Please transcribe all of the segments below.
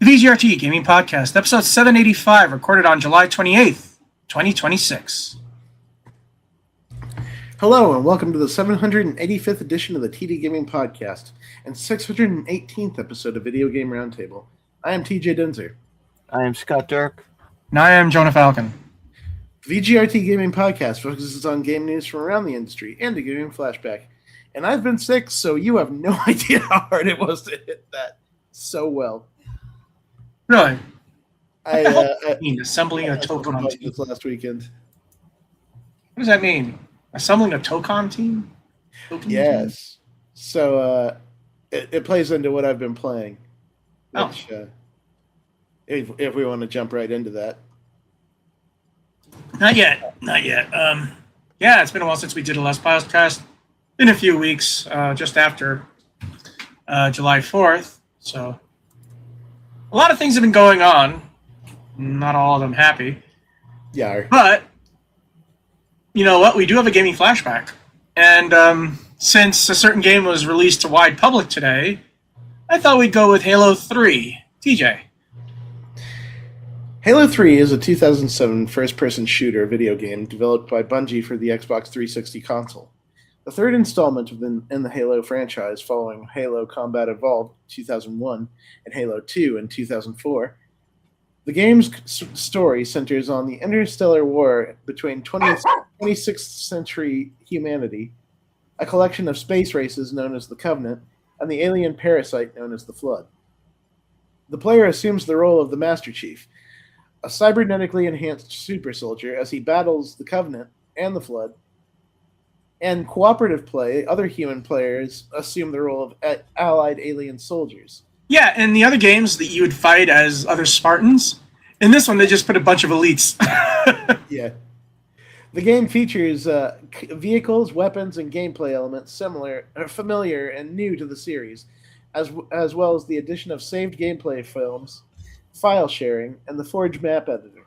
The VGRT Gaming Podcast, episode 785, recorded on July 28th, 2026. Hello, and welcome to the 785th edition of the TD Gaming Podcast and 618th episode of Video Game Roundtable. I am TJ Denzer. I am Scott Dirk. And I am Jonah Falcon. The VGRT Gaming Podcast focuses on game news from around the industry and a gaming flashback. And I've been sick, so you have no idea how hard it was to hit that so well. Really? I mean assembling a Tocon team this last weekend. What does that mean? Assembling a Tocon team? Yes. So it plays into what I've been playing. Which, if we want to jump right into that. Not yet. Yeah, it's been a while since we did a last podcast. Been a few weeks, just after July 4th. So a lot of things have been going on. Not all of them happy. Yeah. But you know what? We do have a gaming flashback. And since a certain game was released to wide public today, I thought we'd go with Halo 3. TJ. Halo 3 is a 2007 first-person shooter video game developed by Bungie for the Xbox 360 console. The third installment in the Halo franchise following Halo Combat Evolved in 2001 and Halo 2 in 2004. The game's story centers on the interstellar war between 26th century humanity, a collection of space races known as the Covenant, and the alien parasite known as the Flood. The player assumes the role of the Master Chief, a cybernetically enhanced super soldier, as he battles the Covenant and the Flood. And cooperative play, other human players assume the role of allied alien soldiers. Yeah, in the other games that you would fight as other Spartans, in this one they just put a bunch of elites. Yeah. The game features vehicles, weapons, and gameplay elements familiar and new to the series, as well as the addition of saved gameplay films, file sharing, and the Forge map editor,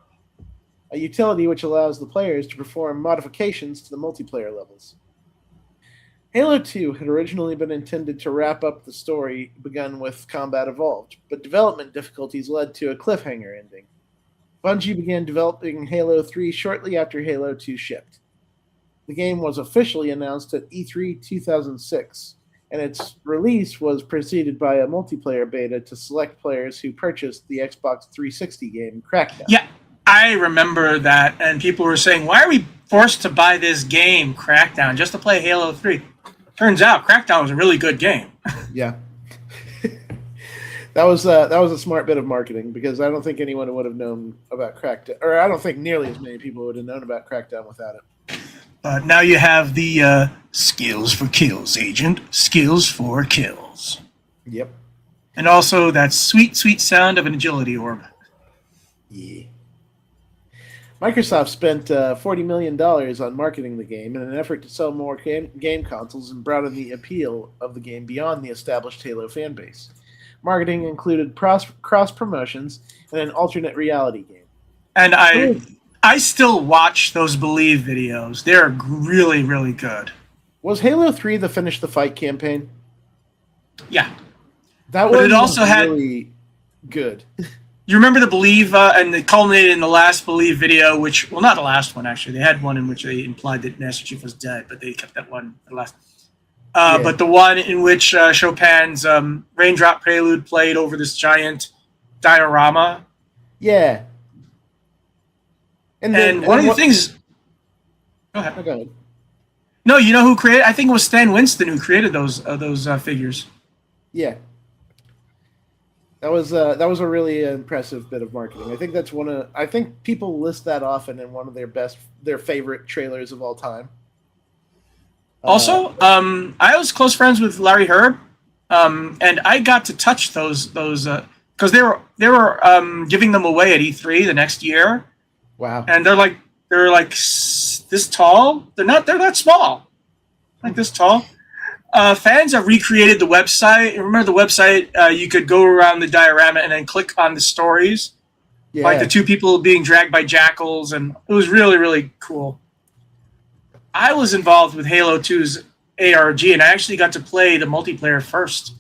a utility which allows the players to perform modifications to the multiplayer levels. Halo 2 had originally been intended to wrap up the story begun with Combat Evolved, but development difficulties led to a cliffhanger ending. Bungie began developing Halo 3 shortly after Halo 2 shipped. The game was officially announced at E3 2006, and its release was preceded by a multiplayer beta to select players who purchased the Xbox 360 game Crackdown. Yeah, I remember that, and people were saying, why are we forced to buy this game, Crackdown, just to play Halo 3? Turns out, Crackdown was a really good game. Yeah. That was a smart bit of marketing, because I don't think anyone would have known about Crackdown, or I don't think nearly as many people would have known about Crackdown without it. Now you have the skills for kills, Agent. Skills for kills. Yep. And also that sweet, sweet sound of an agility orb. Yeah. Microsoft spent $40 million on marketing the game in an effort to sell more game consoles and broaden the appeal of the game beyond the established Halo fanbase. Marketing included cross-promotions and an alternate reality game. And I still watch those Believe videos. They're really, really good. Was Halo 3 the Finish the Fight campaign? Yeah. That but was it also really good. You remember the Believe, and it culminated in the last Believe video, which, well, not the last one, actually. They had one in which they implied that Master Chief was dead, but they kept that one the last. Yeah. But the one in which Chopin's Raindrop Prelude played over this giant diorama. Yeah. And one of the things... Go ahead. Go ahead. No, you know who created... I think it was Stan Winston who created those figures. Yeah. That was a really impressive bit of marketing. I think that's I think people list that often in one of their favorite trailers of all time. Also, I was close friends with Larry Herb, and I got to touch those because they were giving them away at E3 the next year. Wow! And they're like this tall. They're that small, like this tall. Fans have recreated the website. Remember the website? You could go around the diorama and then click on the stories, like the two people being dragged by jackals, and it was really, really cool. I was involved with Halo 2's ARG, and I actually got to play the multiplayer first.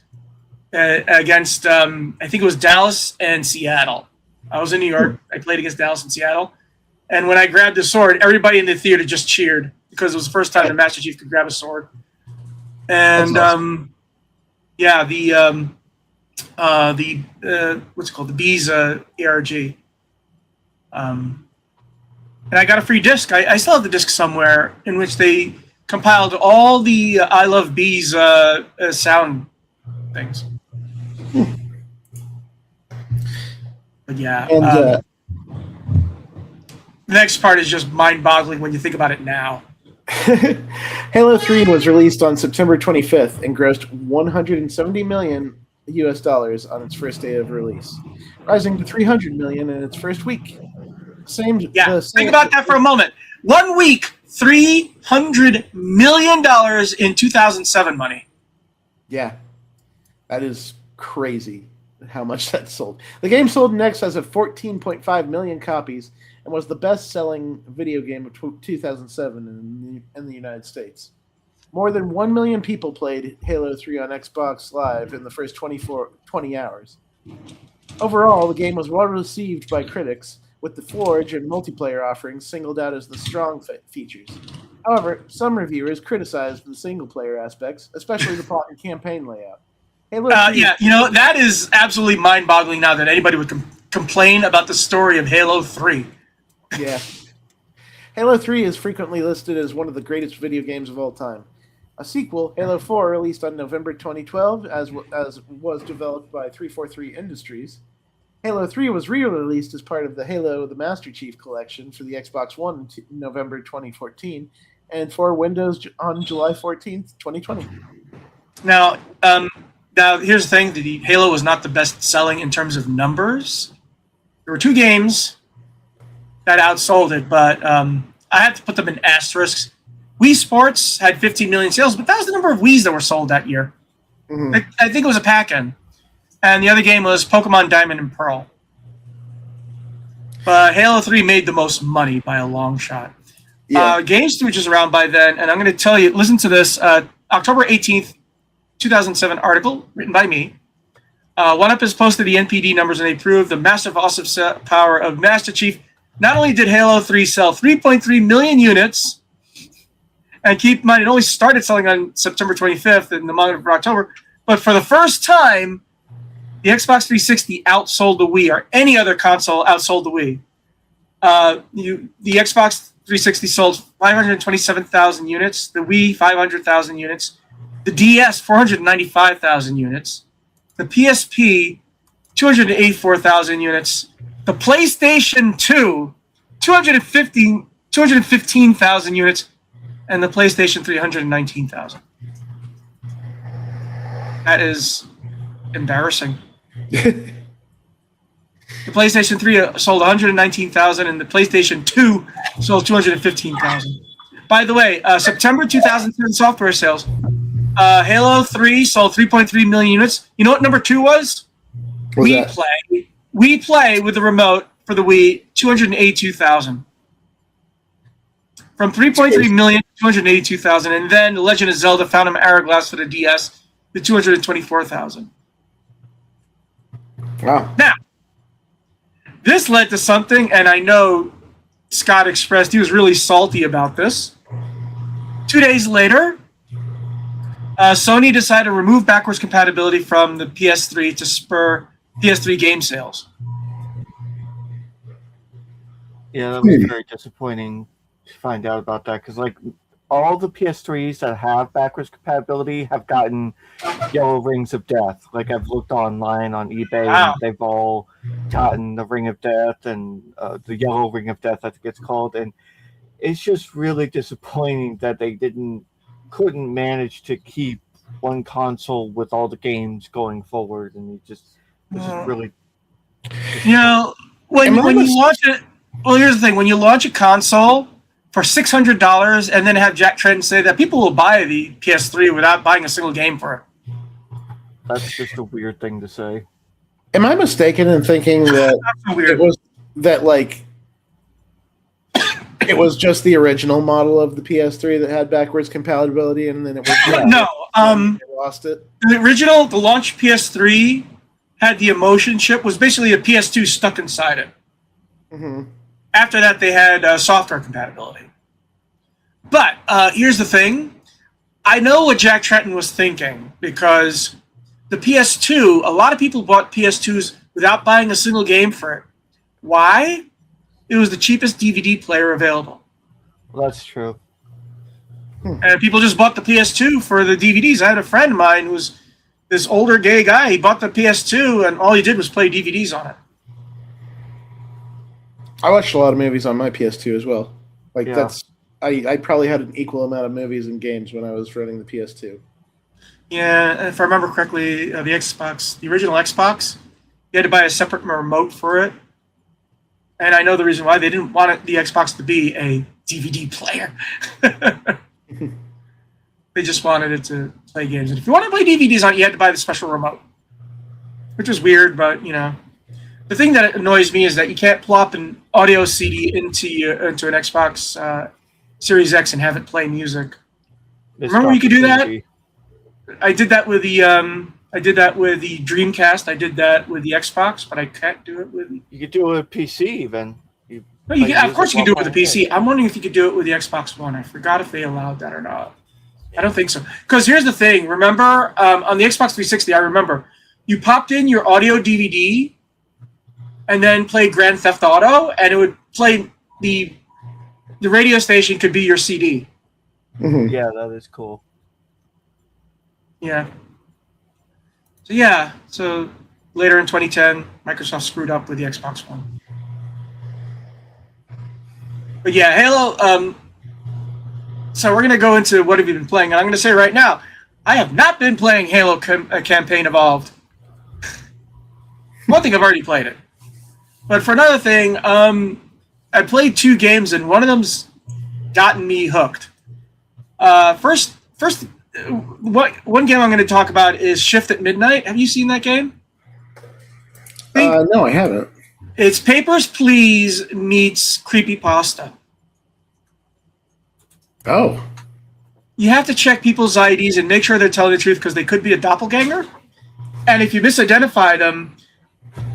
against, I think it was Dallas and Seattle. I was in New York. I played against Dallas and Seattle. And when I grabbed the sword, everybody in the theater just cheered because it was the first time the Master Chief could grab a sword. And awesome. the what's it called? The Bees ARG. And I got a free disc. I still have the disc somewhere in which they compiled all the I Love Bees sound things. But yeah. And the next part is just mind-boggling when you think about it now. Halo 3 was released on September 25th and grossed $170 million on its first day of release, rising to $300 million in its first week. Think about that for a moment. 1 week, $300 million in 2007 money. Yeah, that is crazy how much that sold. The game sold in excess of 14.5 million copies and was the best-selling video game of 2007 in the United States. More than 1 million people played Halo 3 on Xbox Live in the first 20 hours. Overall, the game was well received by critics, with the Forge and multiplayer offerings singled out as the strong features. However, some reviewers criticized the single-player aspects, especially the plot and campaign layout. That is absolutely mind-boggling now that anybody would complain about the story of Halo 3. Yeah. Halo 3 is frequently listed as one of the greatest video games of all time. A sequel, Halo 4, released on November 2012, as was developed by 343 Industries. Halo 3 was re-released as part of the Halo the Master Chief collection for the Xbox One in November 2014, and for Windows on July 14th, 2020. Now here's the thing: Halo was not the best-selling in terms of numbers. There were two games that outsold it, but I have to put them in asterisks. Wii Sports had 15 million sales, but that was the number of Wiis that were sold that year. Mm-hmm. I think it was a pack-in. And the other game was Pokemon Diamond and Pearl. But Halo 3 made the most money by a long shot. Yeah. Games which is around by then, and I'm going to tell you, listen to this, October 18th, 2007 article written by me. OneUp has posted the NPD numbers, and they prove the massive awesome power of Master Chief. Not only did Halo 3 sell 3.3 million units, and keep in mind, it only started selling on September 25th in the month of October, but for the first time, the Xbox 360 outsold the Wii, or any other console outsold the Wii. The Xbox 360 sold 527,000 units, the Wii 500,000 units, the DS 495,000 units, the PSP 284,000 units, the PlayStation 2 215,000 units, and the PlayStation 3 119,000. That is embarrassing. The PlayStation 3 sold 119,000, and the PlayStation 2 sold 215,000. By the way, September 2010 software sales, Halo 3 sold 3.3 million units. You know what number 2 was? Wii Play with the remote for the Wii, 282,000. From 3.3 million to 282,000, and then The Legend of Zelda Phantom Hourglass for the DS, to 224,000. Wow. Now, this led to something, and I know Scott expressed he was really salty about this. 2 days later, Sony decided to remove backwards compatibility from the PS3 to spur PS3 game sales. Yeah, that was very disappointing to find out about that, because all the PS3s that have backwards compatibility have gotten yellow rings of death. I've looked online on eBay, and they've all gotten the ring of death and the yellow ring of death, I think it's called. And it's just really disappointing that they couldn't manage to keep one console with all the games going forward. And this is really. When you launch it, well, here's the thing: when you launch a console for $600 and then have Jack Tretton say that people will buy the PS3 without buying a single game for it. That's just a weird thing to say. Am I mistaken in thinking that it was just the original model of the PS3 that had backwards compatibility, and then it was No, They lost it. The launch PS3 had the emotion chip, was basically a PS2 stuck inside it. Mm-hmm. After that, they had software compatibility. But here's the thing. I know what Jack Tretton was thinking, because the PS2, a lot of people bought PS2s without buying a single game for it. Why? It was the cheapest DVD player available. Well, that's true. And people just bought the PS2 for the DVDs. I had a friend of mine who was this older gay guy. He bought the PS2, and all he did was play DVDs on it. I watched a lot of movies on my PS2 as well. I probably had an equal amount of movies and games when I was running the PS2. Yeah, if I remember correctly, the original Xbox, you had to buy a separate remote for it. And I know the reason why. They didn't want the Xbox to be a DVD player. They just wanted it to play games. And if you want to play DVDs on it, you had to buy the special remote. Which was weird, but, The thing that annoys me is that you can't plop an audio CD into an Xbox Series X and have it play music. Remember you could do that? I did that with the Dreamcast. I did that with the Xbox, but I can't do it with. You could do it with PC even. Of course you can do it with the PC. I'm wondering if you could do it with the Xbox One. I forgot if they allowed that or not. I don't think so. Because here's the thing. Remember, on the Xbox 360, I remember you popped in your audio DVD and then played Grand Theft Auto, and it would play the radio station could be your CD. Mm-hmm. Yeah, that is cool. Yeah. So later in 2010, Microsoft screwed up with the Xbox One. But yeah, Halo. So we're going to go into what have you been playing. And I'm going to say right now, I have not been playing Halo Campaign Evolved. One thing, I've already played it. But for another thing, I played 2 games, and one of them's gotten me hooked. First, one game I'm going to talk about is Shift at Midnight. Have you seen that game? No, I haven't. It's Papers, Please meets Creepypasta. Oh. You have to check people's IDs and make sure they're telling the truth, because they could be a doppelganger. And if you misidentify them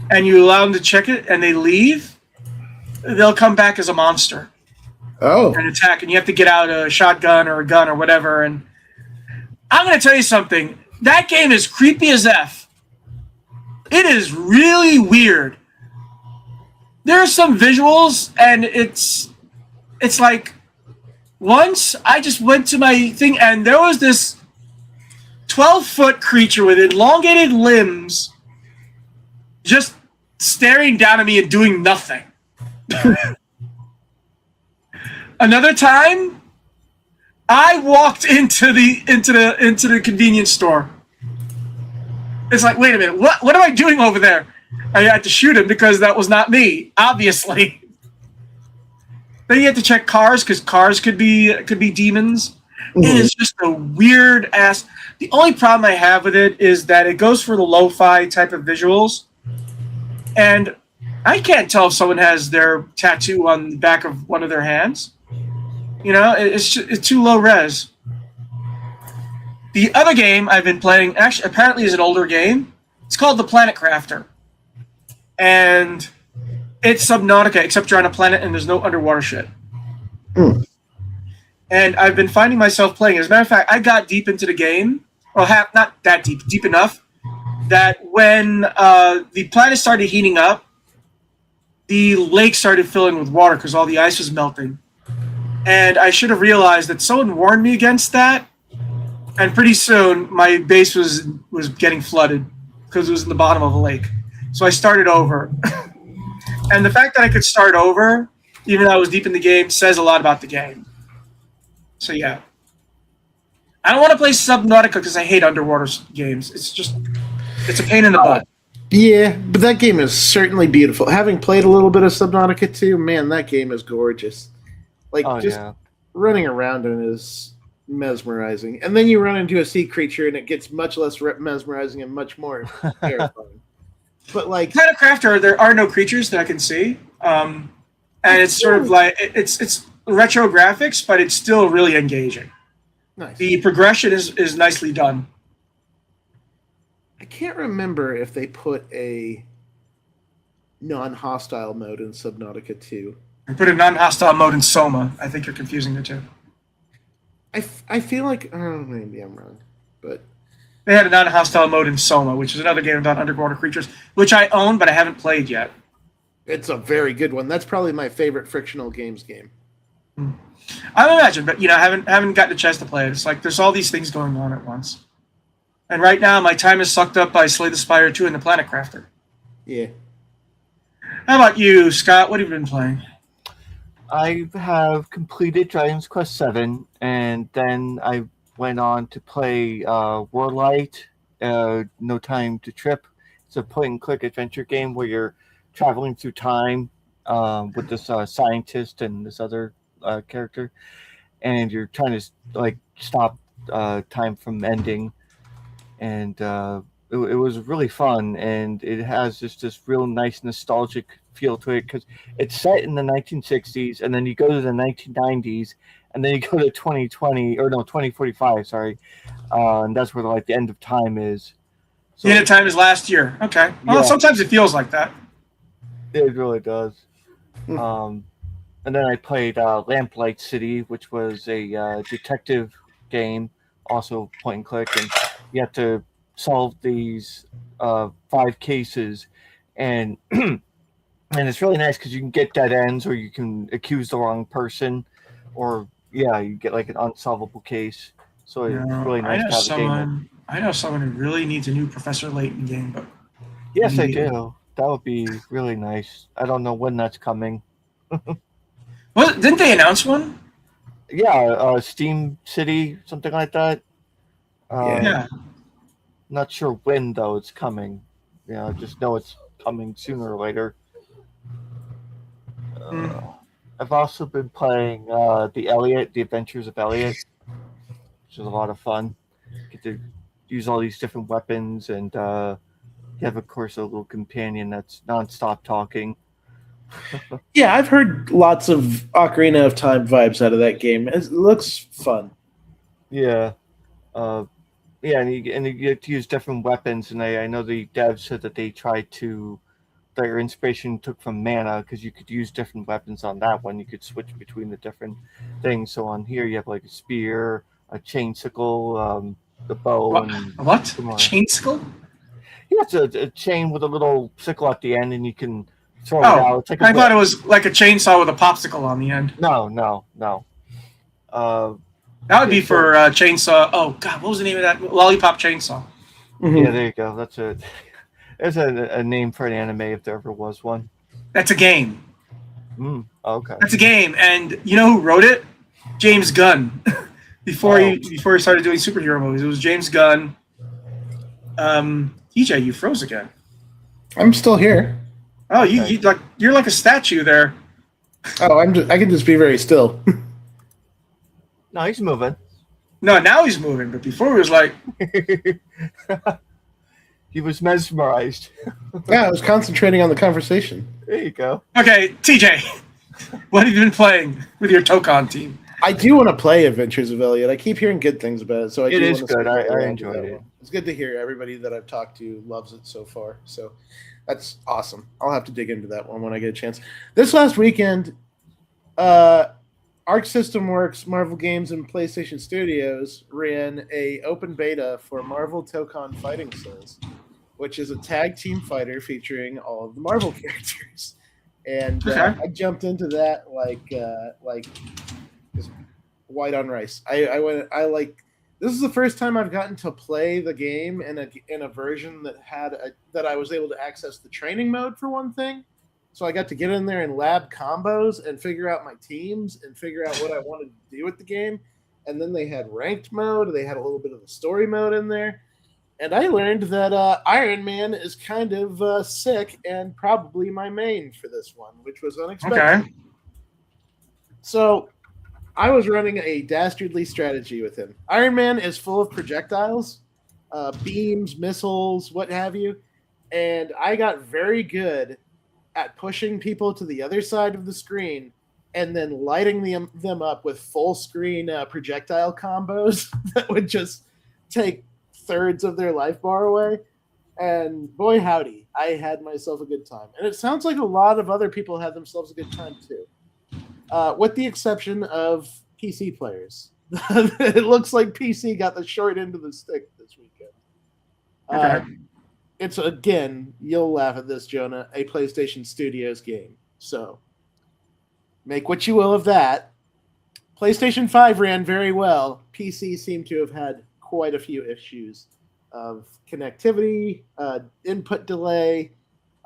and you allow them to check it and they leave, they'll come back as a monster. Oh. And attack, and you have to get out a shotgun or a gun or whatever. And I'm going to tell you something. That game is creepy as F. It is really weird. There are some visuals, and it's like, once I just went to my thing, and there was this 12-foot creature with elongated limbs just staring down at me and doing nothing. Another time, I walked into the convenience store. It's like, wait a minute, what am I doing over there? I had to shoot him because that was not me, obviously. Then you have to check cars, because cars could be demons. Mm-hmm. It is just a weird ass. The only problem I have with it is that it goes for the lo-fi type of visuals, and I can't tell if someone has their tattoo on the back of one of their hands. It's too low res. The other game I've been playing, actually, apparently is an older game. It's called The Planet Crafter. And it's Subnautica, except you're on a planet and there's no underwater shit. Mm. And I've been finding myself playing. As a matter of fact, I got deep into the game. Well, not that deep enough that when the planet started heating up, the lake started filling with water because all the ice was melting. And I should have realized that someone warned me against that. And pretty soon, my base was getting flooded because it was in the bottom of a lake. So I started over. And the fact that I could start over, even though I was deep in the game, says a lot about the game. So yeah. I don't want to play Subnautica because I hate underwater games. It's a pain in the butt. Yeah, but that game is certainly beautiful. Having played a little bit of Subnautica too, man, that game is gorgeous. Running around in it is mesmerizing. And then you run into a sea creature and it gets much less mesmerizing and much more terrifying. But Planet Crafter, there are no creatures that I can see. And it's sort of like it's retro graphics, but it's still really engaging. Nice. The progression is nicely done. I can't remember if they put a non-hostile mode in Subnautica 2. They put a non-hostile mode in Soma. I think you're confusing the two. I feel like maybe I'm wrong, but They had a non-hostile mode in Soma, which is another game about underwater creatures, which I own but I haven't played yet. it's a very good one. That's probably my favorite frictional games game. I imagine, but I haven't gotten a chance to play it. It's like there's all these things going on at once. And right now, my time is sucked up by Slay the Spire 2 and the Planet Crafter. Yeah. How about you, Scott? What have you been playing? I have completed Dragon's Quest VII, and then I went on to play Warlight, No Time to Trip. It's a point-and-click adventure game where you're traveling through time with this scientist and this other character, and you're trying to stop time from ending. And it was really fun, and it has just this real nice nostalgic feel to it because it's set in the 1960s, and then you go to the 1990s, and then you go to 2045, sorry, and that's where the end of time is. So, The end of time is last year. Okay. Well, Yeah. sometimes it feels like that. it really does. And then I played Lamplight City, which was a detective game, also point and click, and you have to solve these 5 cases, and and it's really nice because you can get dead ends, or you can accuse the wrong person, or you get an unsolvable case. So it's really nice to have a game. I know someone who really needs a new Professor Layton game, but Yes, I do. That would be really nice. I don't know when that's coming. didn't they announce one? Yeah, Steam City, something like that. Yeah. Not sure when though it's coming. Just know it's coming sooner or later. I've also been playing The Adventures of Elliot, which is a lot of fun. Get to use all these different weapons, and you have, of course, a little companion that's nonstop talking. Yeah, I've heard lots of Ocarina of Time vibes out of that game. It looks fun. Yeah. And you get to use different weapons, and I know the devs said that they tried to their inspiration took from Mana, because you could use different weapons on that one. You could switch between the different things. So on here you have a spear, a chain sickle, the bow. What? A chain sickle? Yeah, it's a chain with a little sickle at the end, and you can throw it Oh, out. It's I thought it was like a chainsaw with a popsicle on the end. No. That would be for chainsaw. Oh God, what was the name of that? Lollipop Chainsaw. Mm-hmm. Yeah, there you go. That's it. There's a name for an anime if there ever was one. That's a game. Okay. That's a game, and you know who wrote it? James Gunn. before he started doing superhero movies, it was James Gunn. TJ, you froze again. I'm still here. Oh, you're like a statue there. Oh, I can just be very still. No, he's moving. No, now he's moving, but before he was like. He was mesmerized. Yeah, I was concentrating on the conversation. There you go. Okay, TJ, what have you been playing with your Tokon team? I do want to play Adventures of Elliot. I keep hearing good things about it, so It is good. I enjoyed it. It's good to hear everybody that I've talked to loves it so far. So that's awesome. I'll have to dig into that one when I get a chance. This last weekend, Arc System Works, Marvel Games, and PlayStation Studios ran a open beta for Marvel Tokon Fighting Souls, which is a tag team fighter featuring all of the Marvel characters. And I jumped into that like just white on rice. This is the first time I've gotten to play the game in a version that I was able to access the training mode for one thing. So I got to get in there and lab combos and figure out my teams and figure out what I wanted to do with the game. And then they had ranked mode. They had a little bit of the story mode in there. And I learned that Iron Man is kind of sick and probably my main for this one, which was unexpected. Okay. So I was running a dastardly strategy with him. Iron Man is full of projectiles, beams, missiles, what have you. And I got very good at pushing people to the other side of the screen and then lighting them up with full screen projectile combos that would just take thirds of their life bar away. And boy, howdy, I had myself a good time. And it sounds like a lot of other people had themselves a good time too, with the exception of PC players. It looks like PC got the short end of the stick this weekend. Okay. It's, again, you'll laugh at this, Jonah, a PlayStation Studios game. So make what you will of that. PlayStation 5 ran very well. PC seemed to have had quite a few issues of connectivity, input delay,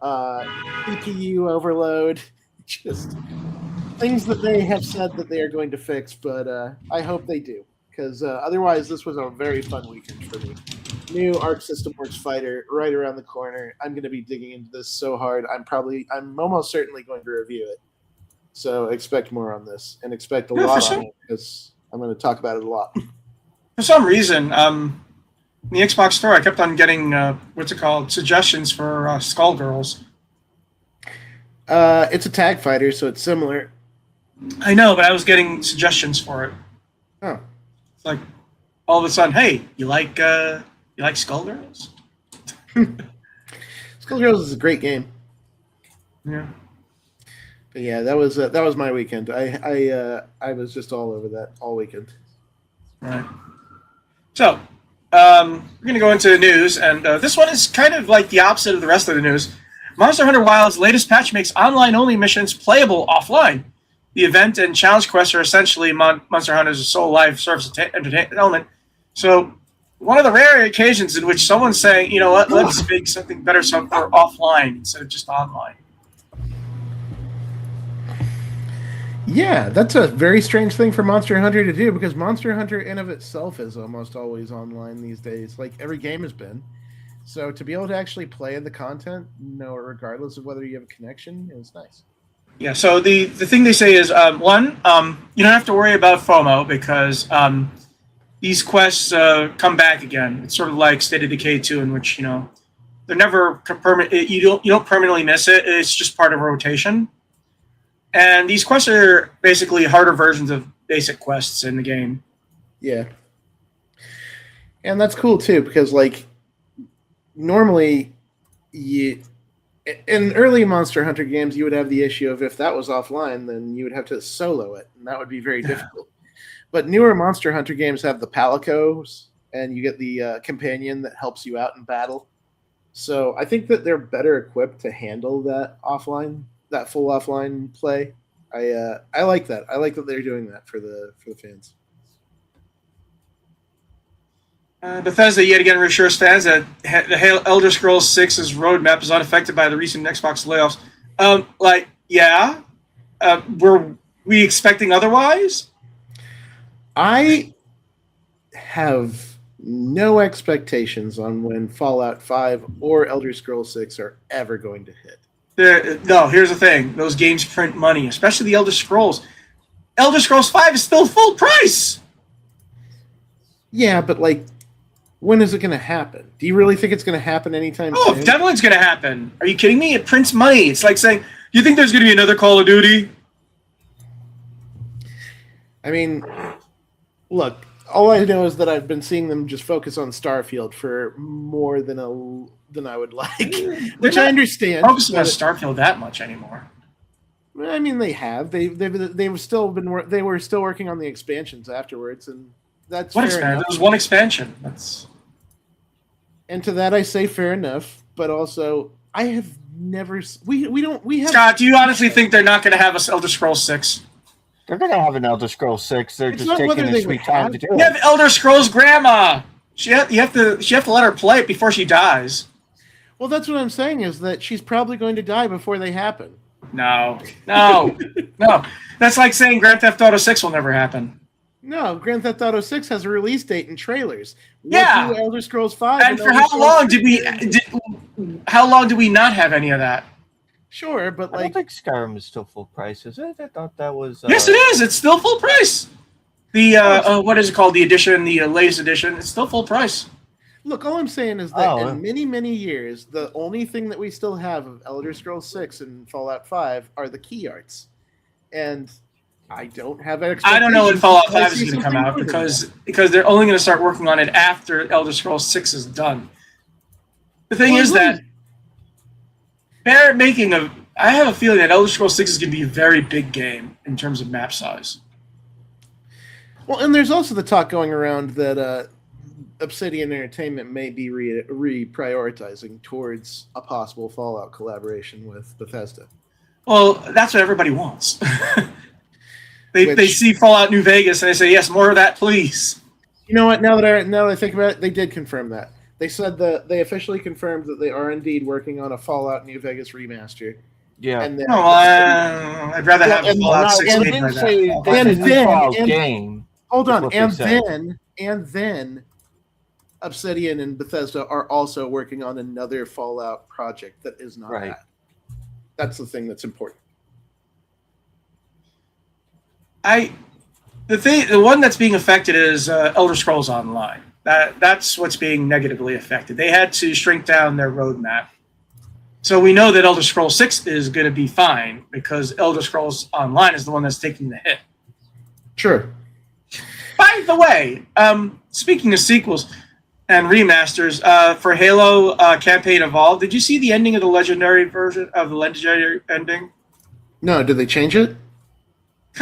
CPU overload, just things that they have said that they are going to fix, but I hope they do, because otherwise this was a very fun weekend for me. New Arc System Works fighter right around the corner. I'm going to be digging into this so hard. I'm almost certainly going to review it. So expect more on this, and expect a lot on it, because I'm going to talk about it a lot. For some reason, in the Xbox store, I kept on getting suggestions for Skullgirls. It's a tag fighter, so it's similar. I know, but I was getting suggestions for it. Oh, It's like all of a sudden, hey, you like Skullgirls? Skullgirls is a great game. Yeah. But yeah, that was my weekend. I was just all over that all weekend. Right. So, we're going to go into the news, and this one is kind of like the opposite of the rest of the news. Monster Hunter Wild's latest patch makes online-only missions playable offline. The event and challenge quests are essentially Monster Hunter's sole live service entertainment element. So, one of the rare occasions in which someone's saying, you know what, let's make something better for offline instead of just online. Yeah, that's a very strange thing for Monster Hunter to do, because Monster Hunter in of itself is almost always online these days, like every game has been. So to be able to actually play the content, regardless of whether you have a connection, is nice. Yeah, so the thing they say is, one, you don't have to worry about FOMO, because these quests come back again. It's sort of like State of Decay 2, in which, they're never permanent. You don't permanently miss it. It's just part of rotation. And these quests are basically harder versions of basic quests in the game. Yeah. And that's cool too, because like normally in early Monster Hunter games you would have the issue of if that was offline, then you would have to solo it, and that would be very difficult. But newer Monster Hunter games have the Palicos, and you get the companion that helps you out in battle. So I think that they're better equipped to handle that full offline play. I like that. I like that they're doing that for the fans. Bethesda yet again reassures fans that the Elder Scrolls 6's roadmap is unaffected by the recent Xbox layoffs. Were we expecting otherwise? I have no expectations on when Fallout 5 or Elder Scrolls 6 are ever going to hit. No, here's the thing. Those games print money, especially the Elder Scrolls. Elder Scrolls 5 is still full price! Yeah, but when is it going to happen? Do you really think it's going to happen anytime soon? Definitely it's going to happen. Are you kidding me? It prints money. It's like saying, do you think there's going to be another Call of Duty? I mean, look, all I know is that I've been seeing them just focus on Starfield for more than I would like, which I understand. Focusing on Starfield that much anymore. I mean, they have. They were still working on the expansions afterwards, and that's What fair expansion? enough. There was one expansion. And to that I say fair enough, but also I have never. We have. Scott, do you honestly think they're not going to have a Elder Scrolls 6? They're going to have an Elder Scrolls 6. They're It's just not taking whether their they sweet would time have to do You have it. Elder Scrolls Grandma. You have to let her play it before she dies. Well, that's what I'm saying, is that she's probably going to die before they happen. No. That's like saying Grand Theft Auto 6 will never happen. No, Grand Theft Auto 6 has a release date and trailers. Yeah. What do Elder Scrolls 5? And for how long how long do we not have any of that? Sure, but I don't think Skyrim is still full price, is it? I thought that was... Yes, it is. It's still full price. The what is it called? The edition, the latest edition. It's still full price. Look, all I'm saying is that in many, many years, the only thing that we still have of Elder Scrolls 6 and Fallout 5 are the key arts. And I don't have an I don't know when expectation. Fallout I 5 is see going to come something out more than because they're only going to start working on it after Elder Scrolls 6 is done. The thing Well, is that they're making a. I have a feeling that Elder Scrolls 6 is going to be a very big game in terms of map size. Well, and there's also the talk going around that Obsidian Entertainment may be reprioritizing towards a possible Fallout collaboration with Bethesda. Well, that's what everybody wants. They see Fallout New Vegas and they say, yes, more of that, please. You know what? Now that I think about it, they did confirm that. They said that they officially confirmed that they are indeed working on a Fallout New Vegas remaster. Yeah. And then, I'd rather have Fallout 6 made by that. Game. Hold on, and then Obsidian and Bethesda are also working on another Fallout project that is not that. That's the thing that's important. The one that's being affected is Elder Scrolls Online. That's what's being negatively affected. They had to shrink down their roadmap. So we know that Elder Scrolls 6 is going to be fine because Elder Scrolls Online is the one that's taking the hit. Sure. By the way, speaking of sequels and remasters, for Halo Campaign Evolved, did you see the ending of the legendary version of the legendary ending? No, did they change it?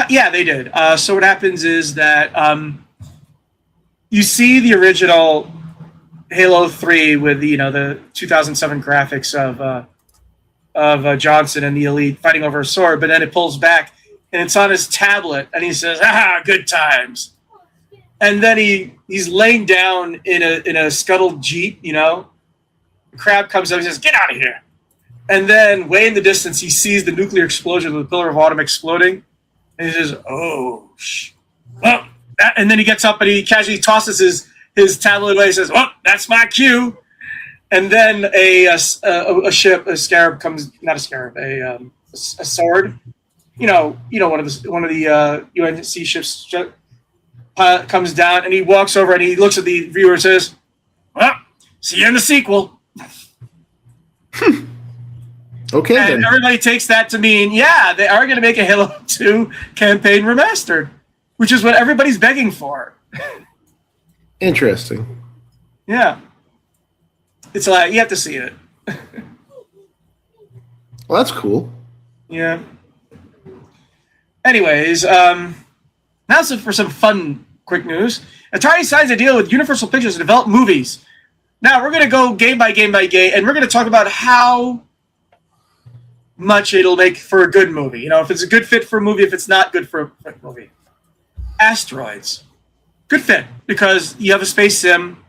Yeah, they did. So what happens is that you see the original Halo 3 with the 2007 graphics of Johnson and the Elite fighting over a sword, but then it pulls back and it's on his tablet, and he says, good times. And then he's laying down in a scuttled Jeep, The crowd comes up and says, get out of here. And then way in the distance, he sees the nuclear explosion of the Pillar of Autumn exploding. And he says, well, and then he gets up and he casually tosses his tablet away and says, well, that's my cue. And then a scarab comes, not a scarab, a sword. One of the UNC ships comes down and he walks over and he looks at the viewer and says, well, see you in the sequel. Okay, and then. Everybody takes that to mean, yeah, they are going to make a Halo 2 campaign remastered, which is what everybody's begging for. Interesting. Yeah. It's like, you have to see it. Well, that's cool. Yeah. Anyways, now for some fun, quick news. Atari signs a deal with Universal Pictures to develop movies. Now, we're going to go game by game by game, and we're going to talk about how much it'll make for a good movie. If it's a good fit for a movie, if it's not good for a movie. Asteroids. Good fit, because you have a space sim,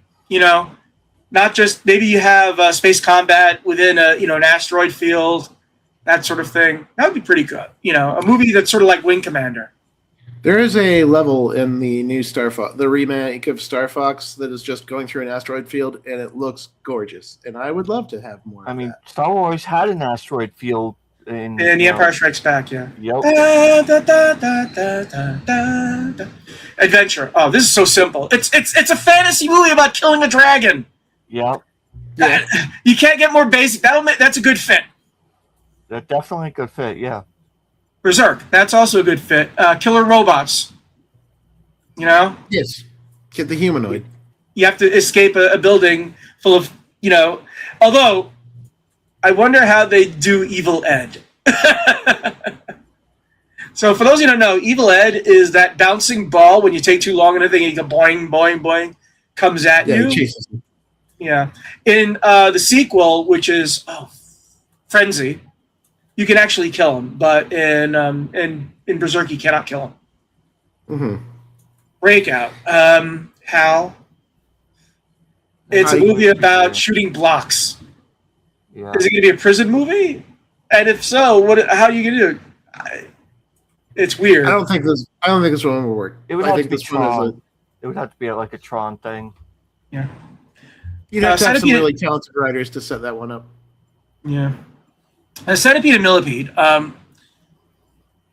not just, maybe you have space combat within an asteroid field, that sort of thing. That would be pretty good. A movie that's sort of like Wing Commander. There is a level in the new Star Fox, the remake of Star Fox, that is just going through an asteroid field, and it looks gorgeous. And I would love to have more of that. Star Wars had an asteroid field in The Empire Strikes Back, yeah. Yep. Adventure. Oh, this is so simple. It's a fantasy movie about killing a dragon. Yep. You can't get more basic. That's a good fit. That's definitely a good fit, yeah. Berzerk, that's also a good fit. Killer robots. Yes. Get the humanoid. You have to escape a building full of, although I wonder how they do Evil Ed. So for those of you who don't know, Evil Ed is that bouncing ball when you take too long and everything, you go boing, boing, boing, comes at you. Jesus. Yeah. In the sequel, which is Frenzy, you can actually kill him, but in Berzerk you cannot kill him. Mm-hmm. Breakout. How? It's a movie about shooting blocks. Yeah. Is it going to be a prison movie? And if so, how are you going to do it? It's weird. I don't think this one will work. It would have to be Tron. It would have to be like a Tron thing. Yeah. You'd have to have some really talented writers to set that one up. Yeah. Centipede and Millipede. A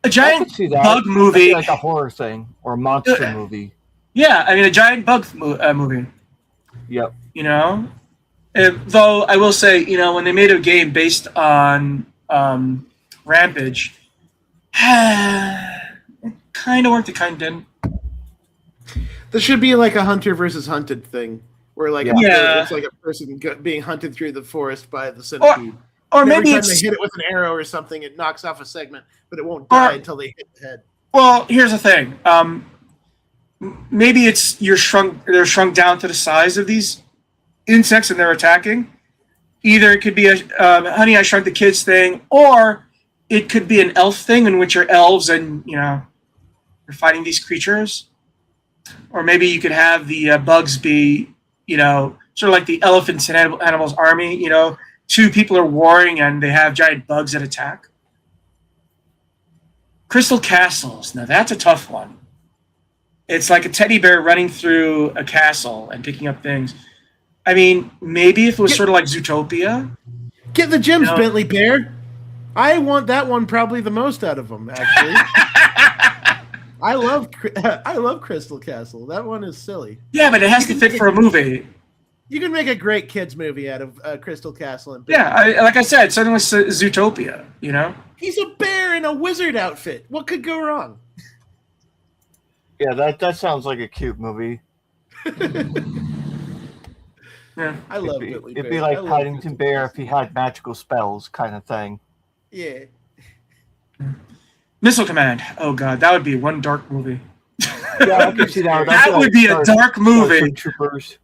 giant bug movie. Like a horror thing or a monster movie. Yeah, a giant bug movie. Yep. Though I will say, when they made a game based on Rampage, kind of worked, it kind of didn't. There should be like a hunter versus hunted thing, where like Yeah. it's like a person being hunted through the forest by the centipede. Or And maybe every time it's they hit it with an arrow or something, it knocks off a segment, but it won't die until they hit the head. well. Here's the thing. Maybe it's they're shrunk down to the size of these insects and they're attacking. Either it could be a Honey, I Shrunk the Kids thing, or it could be an elf thing in which you're elves and you're fighting these creatures. Or maybe you could have the bugs be, sort of like the elephants in Animals Army. Two people are warring and they have giant bugs that attack. Crystal Castles. Now that's a tough one. It's like a teddy bear running through a castle and picking up things. I mean, maybe if it was sort of like Zootopia. Get the gems, Bentley Bear. I want that one probably the most out of them, actually. I love Crystal Castle. That one is silly. Yeah, but it has to fit for a movie. You can make a great kids movie out of Crystal Castle. And like I said, something like Zootopia. He's a bear in a wizard outfit. What could go wrong? Yeah, that sounds like a cute movie. Yeah, I love Bentley Bear. It'd be like Paddington Bear if he had magical spells, kind of thing. Yeah. Missile Command. Oh god, that would be one dark movie. Yeah, I can see that. That would be a dark movie. Troopers.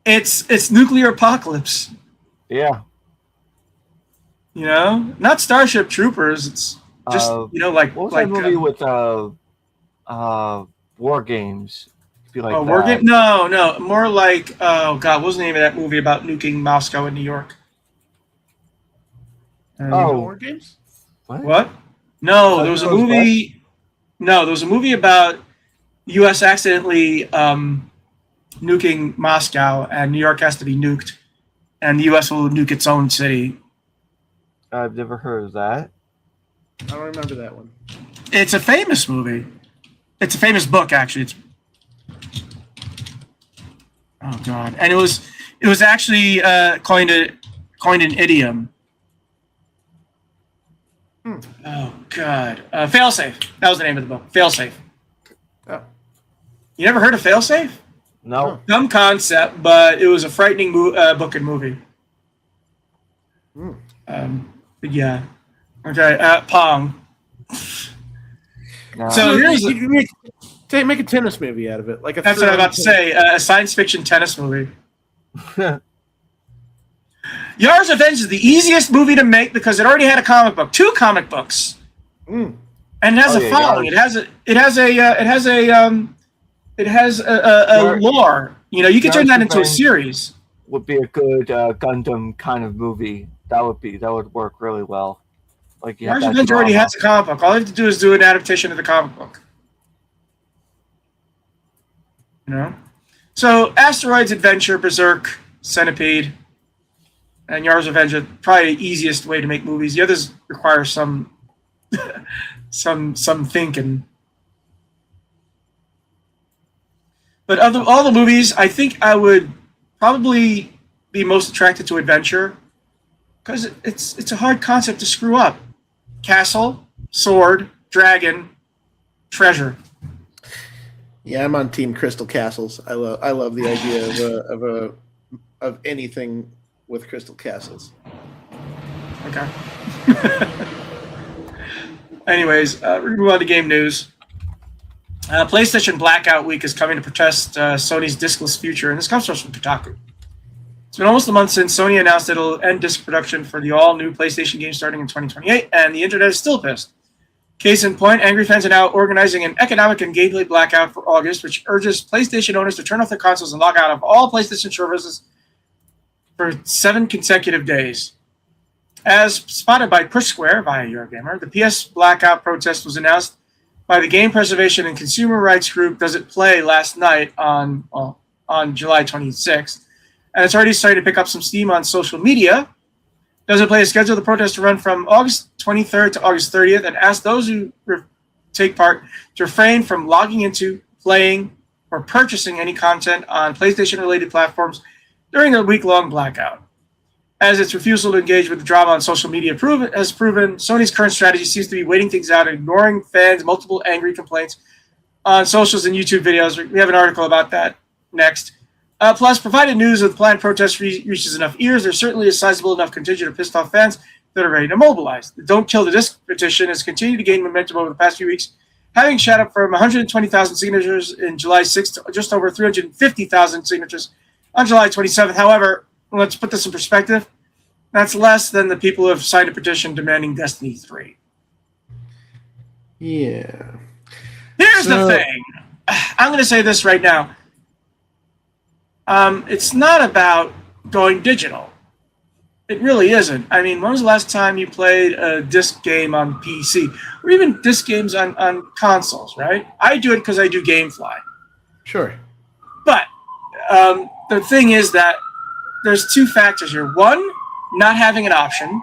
It's nuclear apocalypse. Yeah. Not Starship Troopers. It's just like what was like that movie with war games? Be like war game? No, more like what was the name of that movie about nuking Moscow and New York? War games? What? No, there was a movie. No, there was a movie about U.S. accidentally nuking Moscow, and New York has to be nuked, and the U.S. will nuke its own city. I've never heard of that. I don't remember that one. It's a famous movie. It's a famous book, actually. It's oh god, and it was actually coined an idiom. Oh god, Failsafe. That was the name of the book. Failsafe. Oh. You never heard of Failsafe? No. Dumb concept, but it was a frightening book and movie. But yeah. Okay, Pong. No. So here's make a tennis movie out of it, like a. That's what I'm about to say. A science fiction tennis movie. Yars Revenge is the easiest movie to make because it already had a comic book, 2 comic books, and it has a following. Yars. It has a lore. You can turn that into a series. Would be a good Gundam kind of movie. That would work really well. Like Yars Revenge already has a comic book. All you have to do is do an adaptation of the comic book. So Asteroids, Adventure, Berzerk, Centipede, and Yars Revenge are probably the easiest way to make movies. The others require some thinking. But of all the movies, I think I would probably be most attracted to Adventure because it's a hard concept to screw up. Castle, sword, dragon, treasure. Yeah, I'm on Team Crystal Castles. I love the idea of anything with crystal castles. Okay. Anyways, we're going to move on to game news. PlayStation Blackout Week is coming to protest Sony's diskless future, and this comes from Kotaku. It's been almost a month since Sony announced it'll end disc production for the all-new PlayStation games starting in 2028, and the internet is still pissed. Case in point, angry fans are now organizing an economic and gameplay blackout for August, which urges PlayStation owners to turn off their consoles and log out of all PlayStation services for 7 consecutive days. As spotted by Push Square via Eurogamer, the PS Blackout protest was announced by the game preservation and consumer rights group Does It Play last night on July 26th, and it's already starting to pick up some steam on social media. Does It Play is scheduled the protest to run from August 23rd to August 30th and ask those who take part to refrain from logging into, playing, or purchasing any content on PlayStation-related platforms during the week-long blackout. As its refusal to engage with the drama on social media has proven, Sony's current strategy seems to be waiting things out and ignoring fans' multiple angry complaints on socials and YouTube videos. We have an article about that next. Plus, provided news of the planned protest reaches enough ears, there's certainly a sizable enough contingent of pissed off fans that are ready to mobilize. The Don't Kill the Disc petition has continued to gain momentum over the past few weeks, having shot up from 120,000 signatures in July 6th to just over 350,000 signatures on July 27th. However, let's put this in perspective. That's less than the people who have signed a petition demanding Destiny 3. Yeah. Here's the thing. I'm going to say this right now. It's not about going digital. It really isn't. I mean, when was the last time you played a disc game on PC? Or even disc games on consoles, right? I do it because I do GameFly. Sure. But the thing is that there's two factors here. One, not having an option.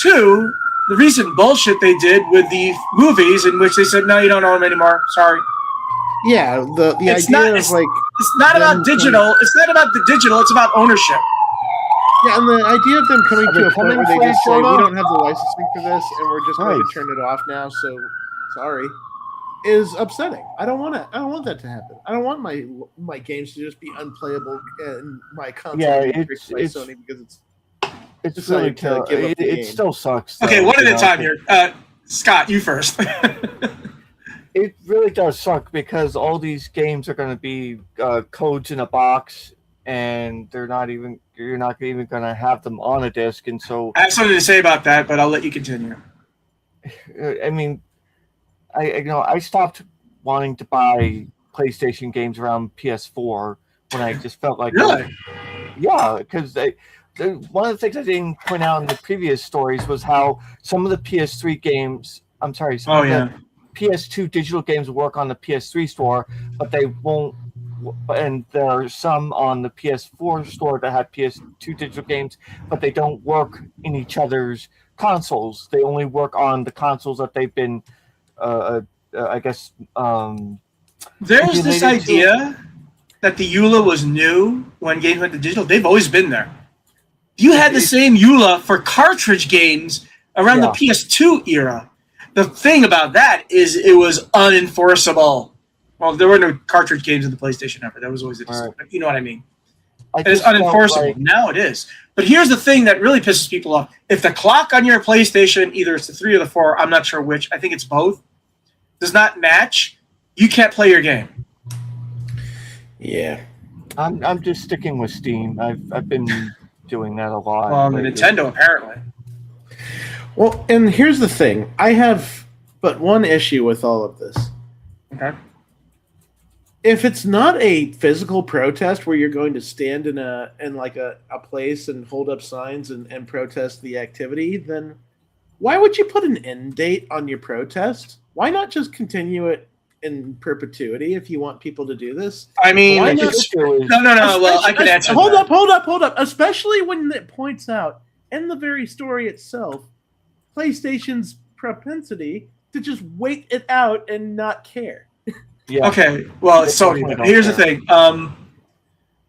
Two, the recent bullshit they did with the movies in which they said, no, you don't own them anymore. Sorry. Yeah, the idea of like... It's not about digital. It's not about the digital. It's about ownership. Yeah, and the idea of them coming to a point where they just say, we don't have the licensing for this, and we're just going to turn it off now, so sorry, is upsetting. I don't want that to happen. I don't want my games to just be unplayable and my console it's by Sony because it's really terrible. It still sucks. Okay, one at a time here. Scott, you first. It really does suck because all these games are going to be codes in a box, and you're not even going to have them on a disc, and so I have something to say about that, but I'll let you continue. I mean, I stopped wanting to buy PlayStation games around PS4 when I just felt like really, because one of the things I didn't point out in the previous stories was how some of the PS3 games, the PS2 digital games work on the PS3 store, but they won't. And there are some on the PS4 store that have PS2 digital games, but they don't work in each other's consoles. They only work on the consoles that they've been, I guess. There's this idea that the EULA was new when games went to digital. They've always been there. You had the same EULA for cartridge games around the PS2 era. The thing about that is it was unenforceable. Well, there were no cartridge games in the PlayStation ever. That was always you know what I mean? It's unenforceable. Now it is. But here's the thing that really pisses people off. If the clock on your PlayStation, either it's the 3 or the 4, I'm not sure which, I think it's both, does not match, you can't play your game. Yeah. I'm just sticking with Steam. I've been doing that a lot. Well, Nintendo, apparently. Well, and here's the thing. I have but one issue with all of this. Okay. If it's not a physical protest where you're going to stand in a place and hold up signs and protest the activity, then why would you put an end date on your protest? Why not just continue it in perpetuity if you want people to do this? I mean, no. Well, I could answer. Hold up. Especially when it points out in the very story itself, PlayStation's propensity to just wait it out and not care. Yeah. Okay, well, it's Sony. Here's the thing.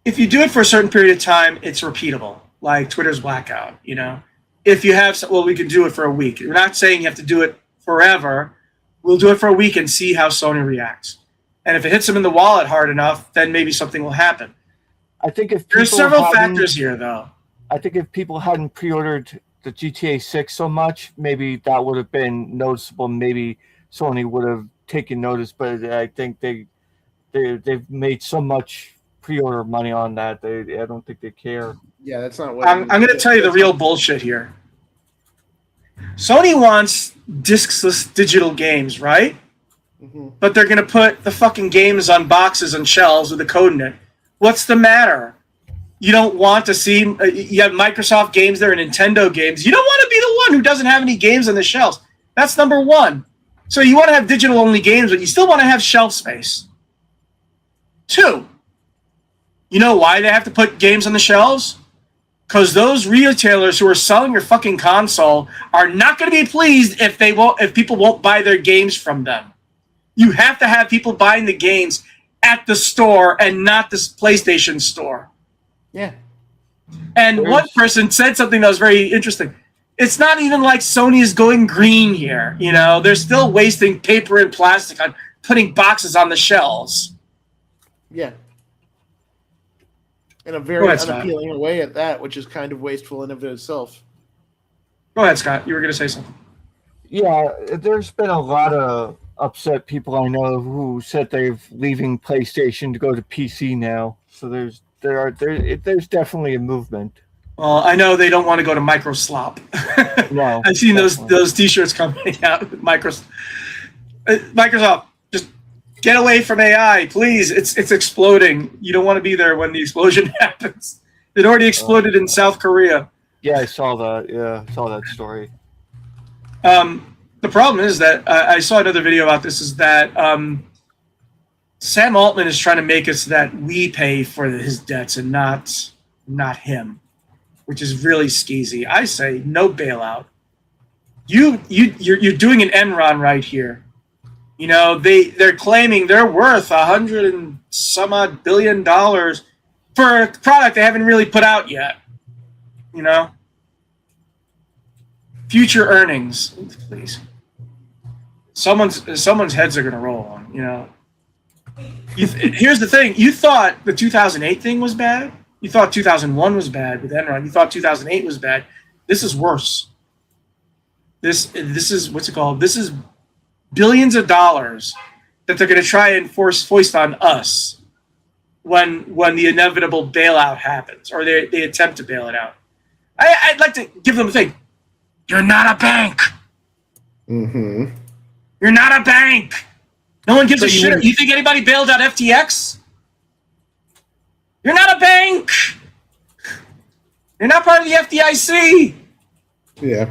If you do it for a certain period of time, it's repeatable, like Twitter's Blackout, you know? If you have, we can do it for a week. We're not saying you have to do it forever. We'll do it for a week and see how Sony reacts. And if it hits them in the wallet hard enough, then maybe something will happen. I think if there's several factors here, though. I think if people hadn't pre-ordered the GTA 6 so much, maybe that would have been noticeable. Maybe Sony would have taken notice, but I think they've made so much pre-order money on that. I don't think they care. Yeah, that's not what I'm going to tell you the real bullshit here. Sony wants discless digital games, right? Mm-hmm. But they're going to put the fucking games on boxes and shelves with a code in it. What's the matter? You don't want to see... you have Microsoft games there and Nintendo games. You don't want to be the one who doesn't have any games on the shelves. That's number one. So you want to have digital-only games, but you still want to have shelf space. 2, you know why they have to put games on the shelves? Because those retailers who are selling your fucking console are not going to be pleased if people won't buy their games from them. You have to have people buying the games at the store and not the PlayStation store. Yeah. And one person said something that was very interesting. It's not even like Sony is going green here. You know, they're still wasting paper and plastic on putting boxes on the shelves. Yeah. In a very unappealing way at that, which is kind of wasteful in of itself. Go ahead, Scott. You were going to say something. Yeah, there's been a lot of upset people I know who said they're leaving PlayStation to go to PC now. So there's definitely a movement. Well, I know they don't want to go to Microslop. No, I've seen those T-shirts coming out with Microsoft. Just get away from AI, please. It's exploding. You don't want to be there when the explosion happens. It already exploded in South Korea. Yeah, I saw that. Yeah, I saw that story. The problem is that I saw another video about this. Is that Sam Altman is trying to make us that we pay for his debts and not him, which is really skeezy. I say no bailout. You're doing an Enron right here. You know, they're claiming they're worth $100 and some odd billion for a product they haven't really put out yet. You know, future earnings, please. Someone's heads are gonna roll on. You know, here's the thing: you thought the 2008 thing was bad. You thought 2001 was bad with Enron. You thought 2008 was bad. This is worse. This is what's it called? This is billions of dollars that they're going to try and foist on us when the inevitable bailout happens, or they attempt to bail it out. I'd like to give them a thing. You're not a bank. Mm-hmm. You're not a bank. No one gives a shit. You think anybody bailed out FTX? You're not a bank. You're not part of the FDIC. Yeah.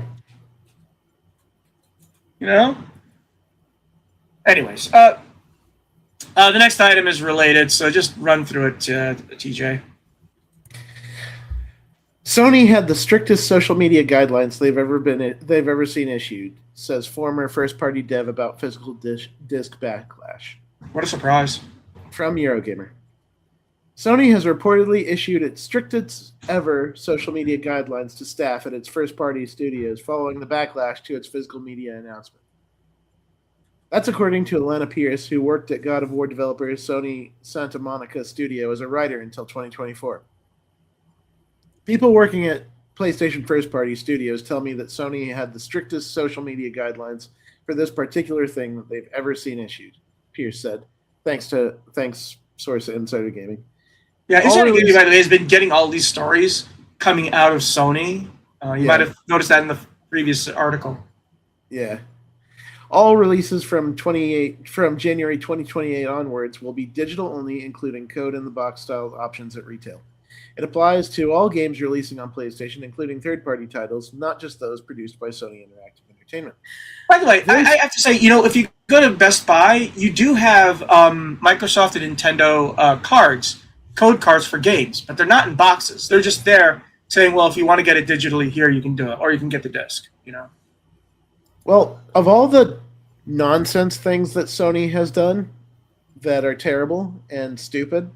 You know? Anyways, the next item is related, so just run through it, TJ. Sony had the strictest social media guidelines they've ever seen issued, says former first-party dev about physical disc backlash. What a surprise. From Eurogamer. Sony has reportedly issued its strictest ever social media guidelines to staff at its first-party studios following the backlash to its physical media announcement. That's according to Alana Pierce, who worked at God of War developer Sony Santa Monica Studio as a writer until 2024. People working at PlayStation first-party studios tell me that Sony had the strictest social media guidelines for this particular thing that they've ever seen issued, Pierce said, thanks source Insider Gaming. Yeah, Insider Gaming, by the way, has been getting all these stories coming out of Sony. You might have noticed that in the previous article. Yeah. All releases from January 2028 onwards will be digital only, including code-in-the-box style options at retail. It applies to all games releasing on PlayStation, including third-party titles, not just those produced by Sony Interactive Entertainment. By the way, I have to say, you know, if you go to Best Buy, you do have Microsoft and Nintendo code cards for games, but they're not in boxes. They're just there saying, well, if you want to get it digitally here, you can do it, or you can get the disc, you know. Well, of all the nonsense things that Sony has done that are terrible and stupid,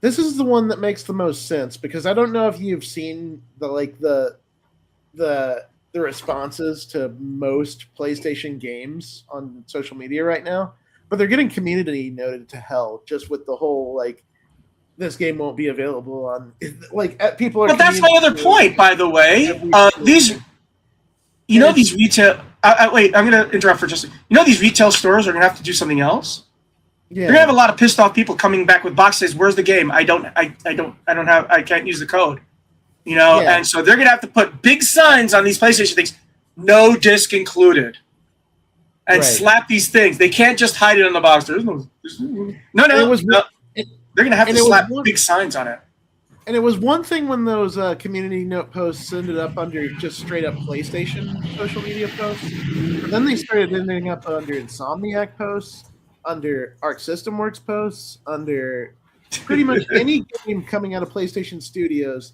this is the one that makes the most sense, because I don't know if you've seen the responses to most PlayStation games on social media right now, but they're getting community noted to hell just with the whole this game won't be available on people are. But that's my other point, by the way. These retail. Wait, I'm going to interrupt for just a second. You know, these retail stores are going to have to do something else. Yeah. You're going to have a lot of pissed off people coming back with boxes. Where's the game? I can't use the code. You know, and so they're going to have to put big signs on these PlayStation things, no disc included, and slap these things. They can't just hide it on the box. They're going to have to slap big signs on it. And it was one thing when those community note posts ended up under just straight up PlayStation social media posts. But then they started ending up under Insomniac posts, under Arc System Works posts, under pretty much any game coming out of PlayStation Studios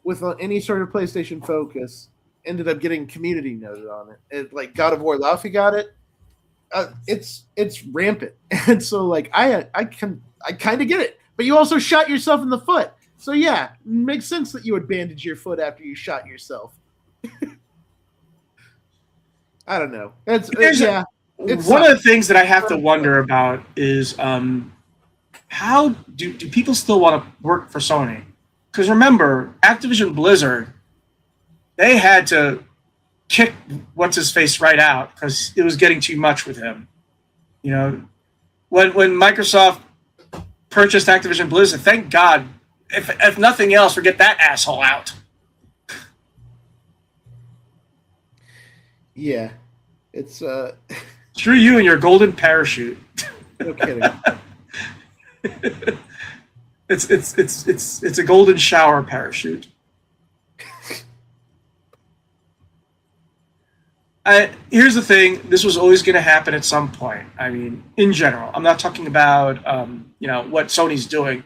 with any sort of PlayStation focus ended up getting community noted on it. Like God of War Laufey got it. It's rampant. And so I kind of get it. But you also shot yourself in the foot. So yeah, makes sense that you would bandage your foot after you shot yourself. I don't know. It's one of the things that I have to wonder about is how do people still want to work for Sony? Because remember, Activision Blizzard, they had to kick what's his face right out because it was getting too much with him. You know, when Microsoft purchased Activision Blizzard, thank God, if nothing else, we get that asshole out. Yeah, it's Screw you and your golden parachute. No kidding. It's a golden shower parachute. Here's the thing: this was always going to happen at some point. I mean, in general, I'm not talking about what Sony's doing.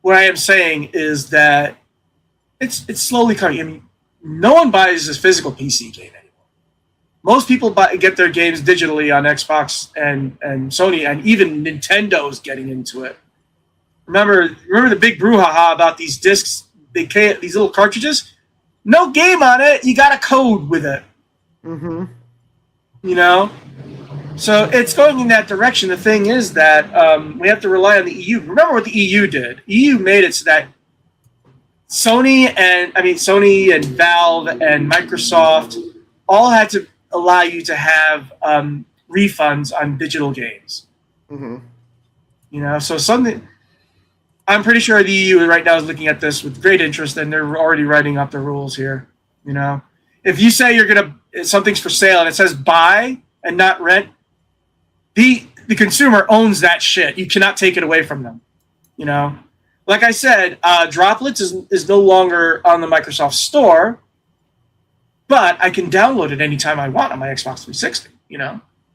What I am saying is that it's slowly coming. I mean, no one buys this physical PC game anymore. Most people get their games digitally on Xbox and Sony, and even Nintendo's getting into it. Remember the big brouhaha about these discs, these little cartridges? No game on it. You got a code with it. Mm-hmm. So it's going in that direction. The thing is that we have to rely on the EU. Remember what the EU did? EU made it so that Sony and Valve and Microsoft all had to allow you to have refunds on digital games. Mm-hmm. So something. I'm pretty sure the EU right now is looking at this with great interest, and they're already writing up the rules here. If you say something's for sale and it says buy and not rent, the consumer owns that shit. You cannot take it away from them. Like I said, Droplets is no longer on the Microsoft Store, but I can download it anytime I want on my Xbox 360.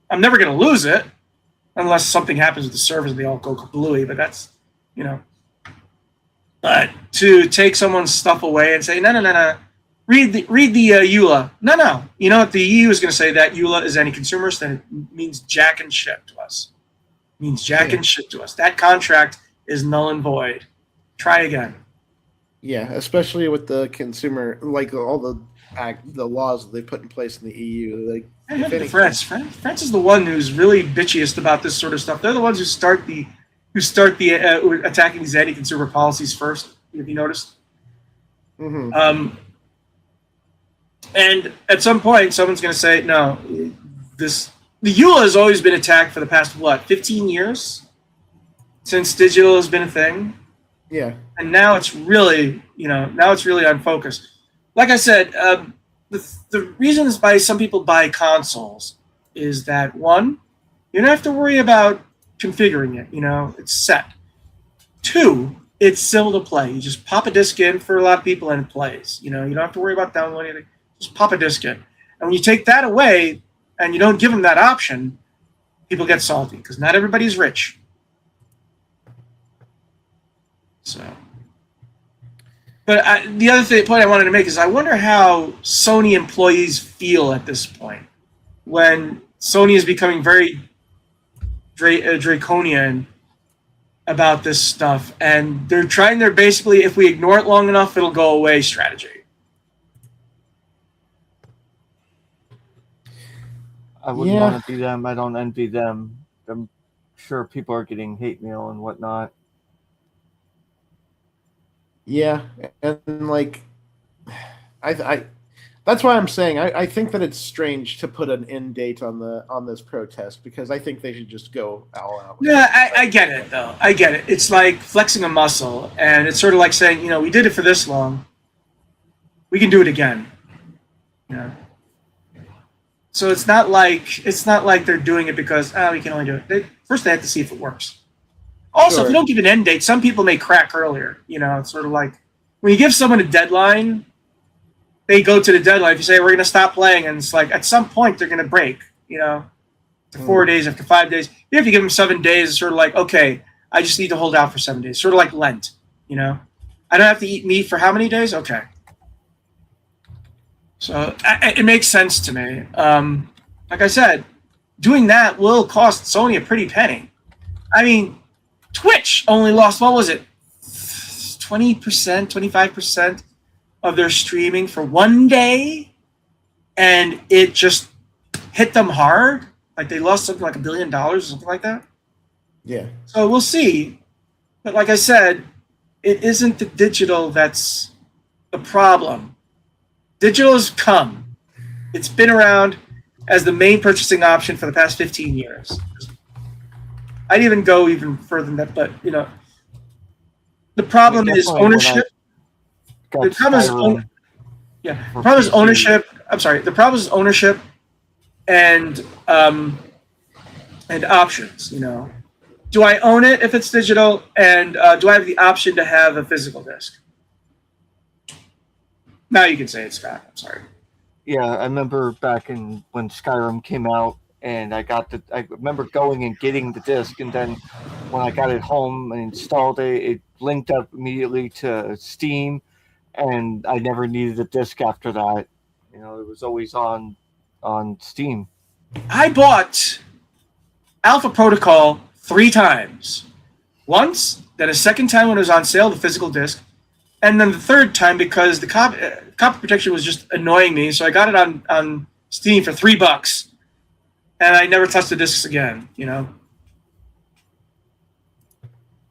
I'm never going to lose it unless something happens with the servers and they all go kablooey. But that's But to take someone's stuff away and say no. Read the EULA. No. You know what the EU is going to say? That EULA is anti-consumerist, then it means jack and shit to us. It means jack and shit to us. That contract is null and void. Try again. Yeah, especially with the consumer, like all the laws that they put in place in the EU. France is the one who's really bitchiest about this sort of stuff. They're the ones who start the attacking these anti-consumer policies first. Have you noticed? Mm-hmm. And at some point, someone's going to say, no, the EULA has always been attacked for the past, 15 years? Since digital has been a thing? Yeah. And now it's really, unfocused. Like I said, the reasons why some people buy consoles is that, one, you don't have to worry about configuring it, it's set. Two, it's simple to play. You just pop a disc in for a lot of people and it plays. You don't have to worry about downloading anything. Just pop a disc in. And when you take that away and you don't give them that option, people get salty because not everybody's rich. So, but the other point I wanted to make is I wonder how Sony employees feel at this point when Sony is becoming very draconian about this stuff, and they're trying their basically, if we ignore it long enough, it'll go away strategy. I wouldn't want to be them. I don't envy them. I'm sure people are getting hate mail and whatnot. Yeah, and I that's why I'm saying I think that it's strange to put an end date on this protest because I think they should just go all out. Yeah, I get it though. I get it. It's like flexing a muscle, and it's sort of like saying, we did it for this long. We can do it again. So it's not like they're doing it because we can only do it. First, they have to see if it works. Also, If you don't give an end date, some people may crack earlier. It's sort of like when you give someone a deadline, they go to the deadline. If you say we're going to stop playing, and it's like at some point they're going to break. After 4 days, after 5 days, you have to give them 7 days. It's sort of like, okay, I just need to hold out for 7 days. Sort of like Lent. I don't have to eat meat for how many days? Okay. So it makes sense to me. Like I said, doing that will cost Sony a pretty penny. I mean, Twitch only lost, what was it, 20%, 25% of their streaming for one day, and it just hit them hard. Like they lost something like $1 billion or something like that. Yeah. So we'll see. But like I said, it isn't the digital that's the problem. Digital has come. It's been around as the main purchasing option for the past 15 years. I'd even go even further than that, but the problem is ownership. The problem is the problem is ownership. I'm sorry. The problem is ownership and options. Do I own it if it's digital, and do I have the option to have a physical disc? Now you can say it's Scott. I'm sorry. Yeah, I remember back when Skyrim came out, and I remember going and getting the disc, and then when I got it home and installed it, it linked up immediately to Steam, and I never needed a disc after that. It was always on Steam. I bought Alpha Protocol 3 times. Once, then a second time when it was on sale, the physical disc, and then the third time because the copy protection was just annoying me, so I got it on Steam for $3, and I never touched the discs again.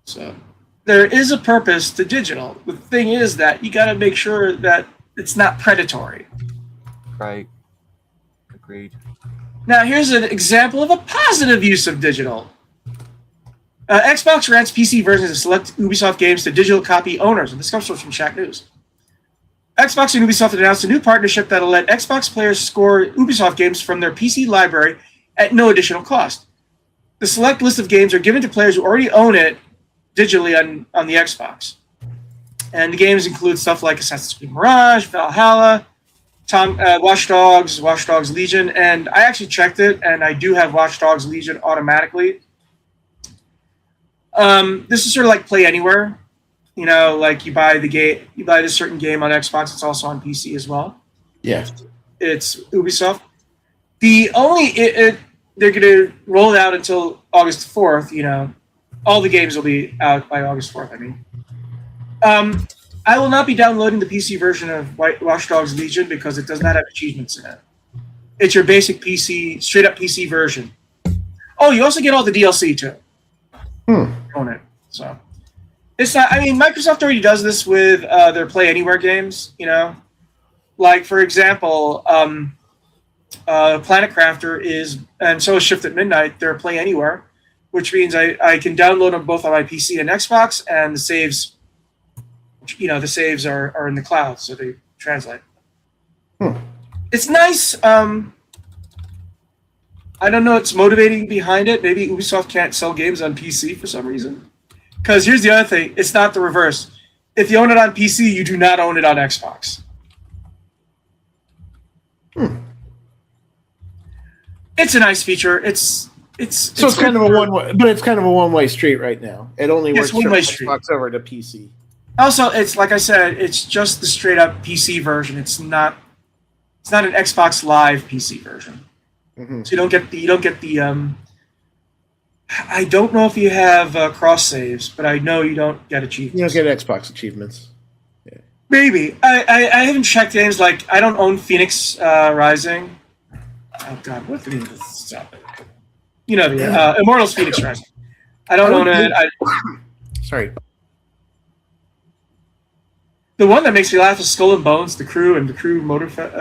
So there is a purpose to digital. The thing is that you got to make sure that it's not predatory. Right. Agreed. Now here's an example of a positive use of digital. Xbox rents PC versions of select Ubisoft games to digital copy owners, and this comes from Shack News. Xbox and Ubisoft announced a new partnership that'll let Xbox players score Ubisoft games from their PC library at no additional cost. The select list of games are given to players who already own it digitally on the Xbox. And the games include stuff like Assassin's Creed Mirage, Valhalla, Watch Dogs Legion, and I actually checked it, and I do have Watch Dogs Legion automatically. This is sort of like Play Anywhere. Like you buy this certain game on Xbox, it's also on PC as well. Yeah. It's Ubisoft. They're going to roll it out until August 4th, all the games will be out by August 4th, I mean. I will not be downloading the PC version of Watch Dogs Legion because it does not have achievements in it. It's your basic PC, straight up PC version. Oh, you also get all the DLC too. Own it. So it's not. I mean, Microsoft already does this with their Play Anywhere games. Like for example, Planet Crafter is, and so is Shift at Midnight. They're Play Anywhere, which means I can download them both on my PC and Xbox, and the saves. The saves are in the cloud, so they translate. It's nice. I don't know what's motivating behind it. Maybe Ubisoft can't sell games on PC for some reason. Because here's the other thing. It's not the reverse. If you own it on PC, you do not own it on Xbox. It's a nice feature. It's kind of a one-way, but it's kind of a one-way street right now. It only works from Xbox over to PC. Also, it's like I said, it's just the straight-up PC version. It's not an Xbox Live PC version. So you don't get the. I don't know if you have cross saves, but I know you don't get achievements. You don't get Xbox achievements. Yeah. Maybe I haven't checked games like I don't own Phoenix Rising. Oh God, what the stop it? Immortals Phoenix Rising. I don't own it. Sorry. The one that makes me laugh is Skull and Bones, the Crew and the Crew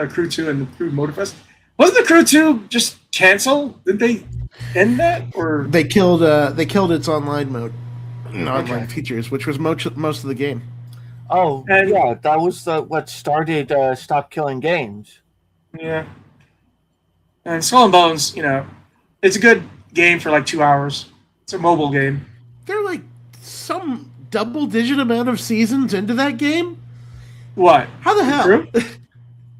Crew 2 and the Crew Motorfest. Wasn't the Crew 2 just cancel? Did they end that, or they killed its online mode, online features, which was most of the game. Oh, yeah, that was what started Stop Killing Games. Yeah. And Skull and Bones, it's a good game for like 2 hours. It's a mobile game. They're like some double-digit amount of seasons into that game. What? How the hell?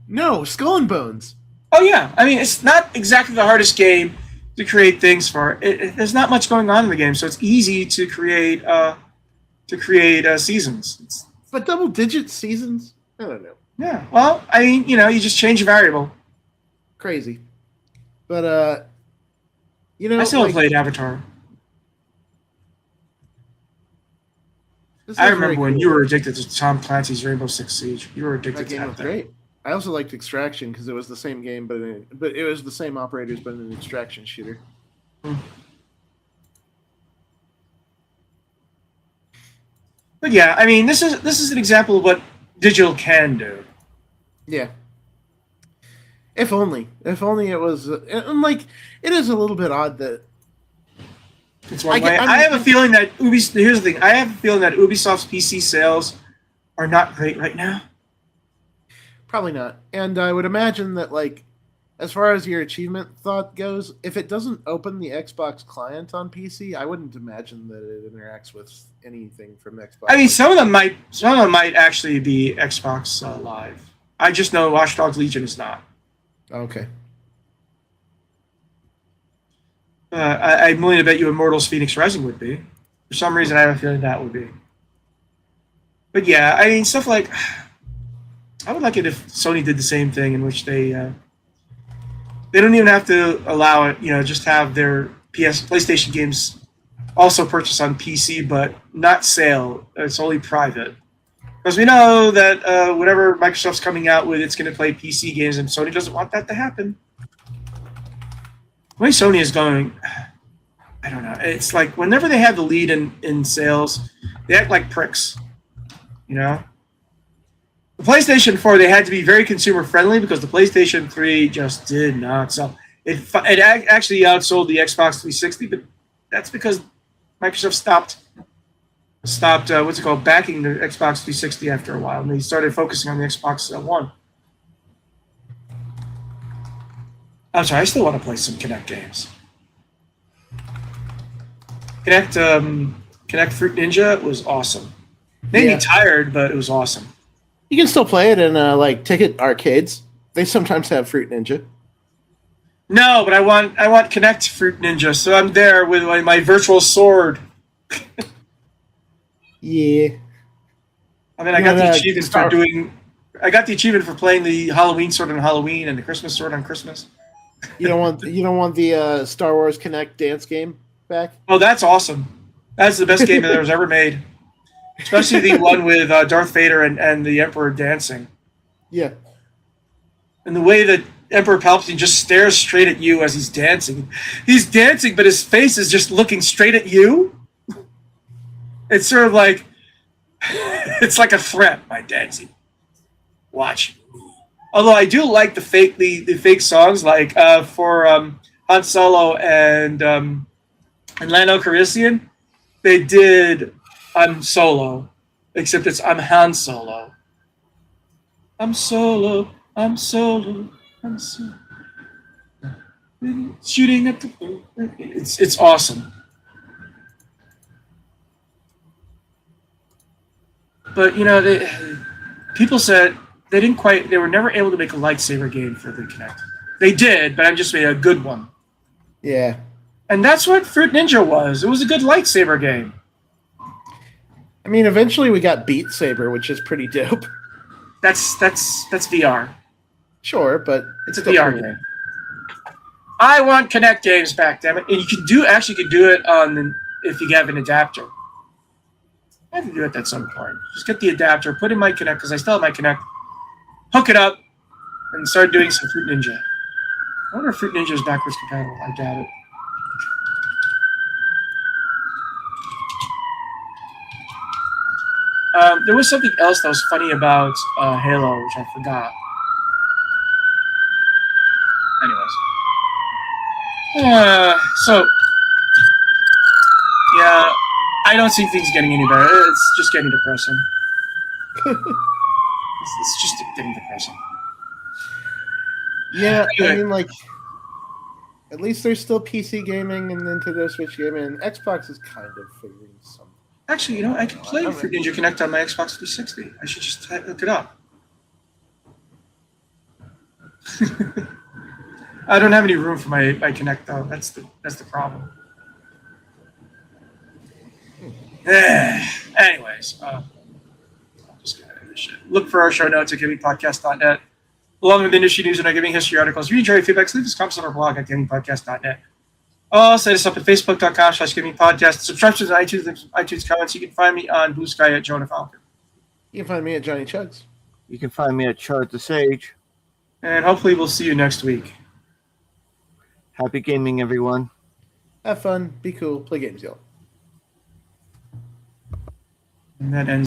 No, Skull and Bones. Oh yeah, I mean it's not exactly the hardest game to create things for. There's not much going on in the game, so it's easy to create seasons. But double-digit seasons? I don't know. Yeah, well, I mean, you just change a variable. Crazy, but I still haven't played Avatar. I remember when you were addicted to Tom Clancy's Rainbow Six Siege. You were addicted to that was thing. Great. I also liked Extraction because it was the same game, but it was the same operators, but an extraction shooter. But yeah, I mean, this is an example of what digital can do. Yeah. If only it was, and like, it is a little bit odd that. It's one way. I have a feeling that here's the thing. I have a feeling that Ubisoft's PC sales are not great right now. Probably not. And I would imagine that, like, as far as your achievement thought goes, if it doesn't open the Xbox client on PC, I wouldn't imagine that it interacts with anything from Xbox. I mean, some of them might actually be Xbox Live. I just know Watch Dogs Legion is not. Okay. I'm willing to bet you Immortals Phoenix Rising would be. For some reason, I have a feeling that would be. But yeah, I mean, stuff like... I would like it if Sony did the same thing, in which they don't even have to allow it, just have their PlayStation games also purchased on PC, but not sale. It's only private. Because we know that whatever Microsoft's coming out with, it's going to play PC games, and Sony doesn't want that to happen. The way Sony is going, I don't know. It's like whenever they have the lead in sales, they act like pricks. The PlayStation 4, they had to be very consumer friendly because the PlayStation 3 just did not sell. It actually outsold the Xbox 360, but that's because Microsoft stopped backing the Xbox 360 after a while, and they started focusing on the Xbox One. I'm sorry, I still want to play some Kinect games. Kinect Fruit Ninja was awesome. Made me tired, but it was awesome. You can still play it in like ticket arcades. They sometimes have Fruit Ninja. No, but I want Kinect Fruit Ninja, so I'm there with my virtual sword. Yeah. I mean, I got the achievement for playing the Halloween sword on Halloween and the Christmas sword on Christmas. You don't want the Star Wars Kinect dance game back? Oh, that's awesome. That's the best game that was ever made. Especially the one with Darth Vader and the Emperor dancing. Yeah. And the way that Emperor Palpatine just stares straight at you as he's dancing. He's dancing, but his face is just looking straight at you. It's sort of like, it's like a threat by dancing. Watch me. Although I do like the fake songs, like for Han Solo and Lando Calrissian, they did I'm Solo, except it's I'm Han Solo. I'm Solo, I'm Solo, I'm Solo. Shooting at the... It's awesome. But, people said they were never able to make a lightsaber game for the Kinect. They did, but I'm just made a good one. Yeah. And that's what Fruit Ninja was. It was a good lightsaber game. I mean, eventually we got Beat Saber, which is pretty dope. That's VR. Sure, but it's a VR game. I want Kinect games back, damn it. And you can do it on if you have an adapter. I have to do it at some point. Just get the adapter, put in my Kinect, because I still have my Kinect. Hook it up, and start doing some Fruit Ninja. I wonder if Fruit Ninja is backwards compatible. I doubt it. There was something else that was funny about Halo, which I forgot. Anyways. Yeah, I don't see things getting any better. It's just getting depressing. It's just getting depressing. Yeah, anyway. I mean, like, at least there's still PC gaming and Nintendo Switch gaming, and Xbox is kind of figuring something. Actually, I can play Fruit Ninja Kinect on my Xbox 360. I should just look it up. I don't have any room for my Kinect though. That's the problem. Anyways, I'm just gonna end this shit. Look for our show notes at gamingpodcast.net. Along with industry news and our gaming history articles. If you enjoy feedback, leave us comments on our blog at gamingpodcast.net. Set us up at facebook.com/gamingpodcast. Subscriptions on iTunes comments. You can find me on Blue Sky at Jonah Falcon. You can find me at Johnny Chugs. You can find me at Chart the Sage. And hopefully we'll see you next week. Happy gaming, everyone. Have fun, be cool, play games, y'all. And that ends.